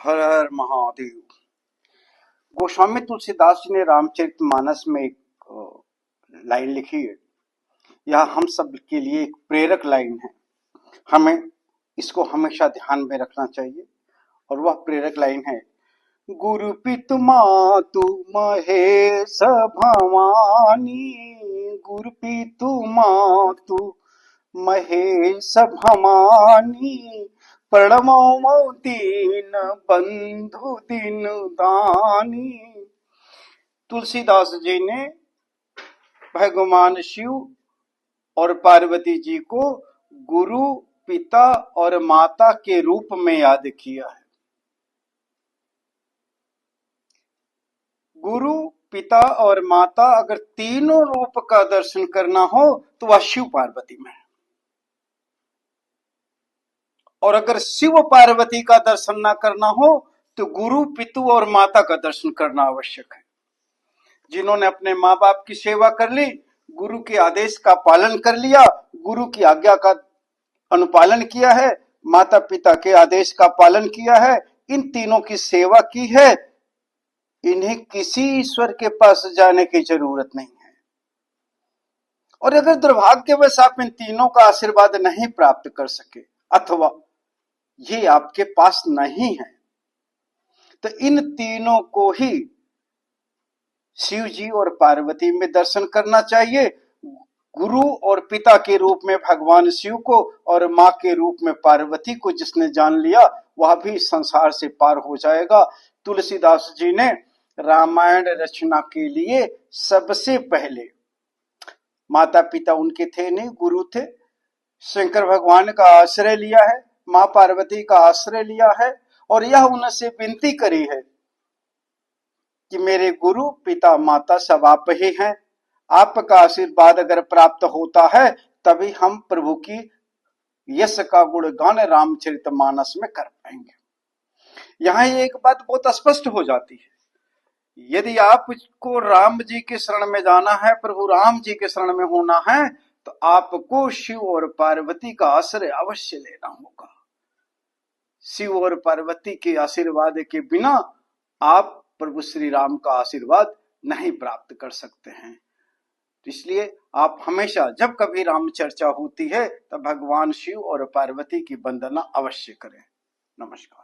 हर हर महादेव। गोस्वामी तुलसीदास जी ने रामचरितमानस में एक लाइन लिखी है। यह हम सब के लिए एक प्रेरक लाइन है। हमें इसको हमेशा ध्यान में रखना चाहिए। और वह प्रेरक लाइन है, गुरु पितु मातु महेश भवानी, गुरु पितु मातु महेश भवानी, प्रणमो दीन बंधु दीन दानी। तुलसीदास जी ने भगवान शिव और पार्वती जी को गुरु, पिता और माता के रूप में याद किया है। गुरु, पिता और माता, अगर तीनों रूप का दर्शन करना हो तो वह शिव पार्वती में है। और अगर शिव पार्वती का दर्शन ना करना हो तो गुरु, पितु और माता का दर्शन करना आवश्यक है। जिन्होंने अपने माँ बाप की सेवा कर ली, गुरु के आदेश का पालन कर लिया, गुरु की आज्ञा का अनुपालन किया है, माता पिता के आदेश का पालन किया है, इन तीनों की सेवा की है, इन्हें किसी ईश्वर के पास जाने की जरूरत नहीं है। और अगर दुर्भाग्यवश आप इन तीनों का आशीर्वाद नहीं प्राप्त कर सके अथवा ये आपके पास नहीं है, तो इन तीनों को ही शिव जी और पार्वती में दर्शन करना चाहिए। गुरु और पिता के रूप में भगवान शिव को और माँ के रूप में पार्वती को जिसने जान लिया वह भी संसार से पार हो जाएगा। तुलसीदास जी ने रामायण रचना के लिए सबसे पहले, माता पिता उनके थे नहीं, गुरु थे, शंकर भगवान का आश्रय लिया है, माँ पार्वती का आश्रय लिया है और यह उनसे विनती करी है कि मेरे गुरु, पिता, माता सब आप ही हैं। आपका आशीर्वाद अगर प्राप्त होता है तभी हम प्रभु की यश का गुणगान रामचरितमानस में कर पाएंगे। यहां एक बात बहुत स्पष्ट हो जाती है, यदि आपको राम जी के शरण में जाना है, प्रभु राम जी के शरण में होना है, तो आपको शिव और पार्वती का आश्रय अवश्य लेना होगा। शिव और पार्वती के आशीर्वाद के बिना आप प्रभु श्री राम का आशीर्वाद नहीं प्राप्त कर सकते हैं। इसलिए आप हमेशा जब कभी राम चर्चा होती है तब भगवान शिव और पार्वती की वंदना अवश्य करें। नमस्कार।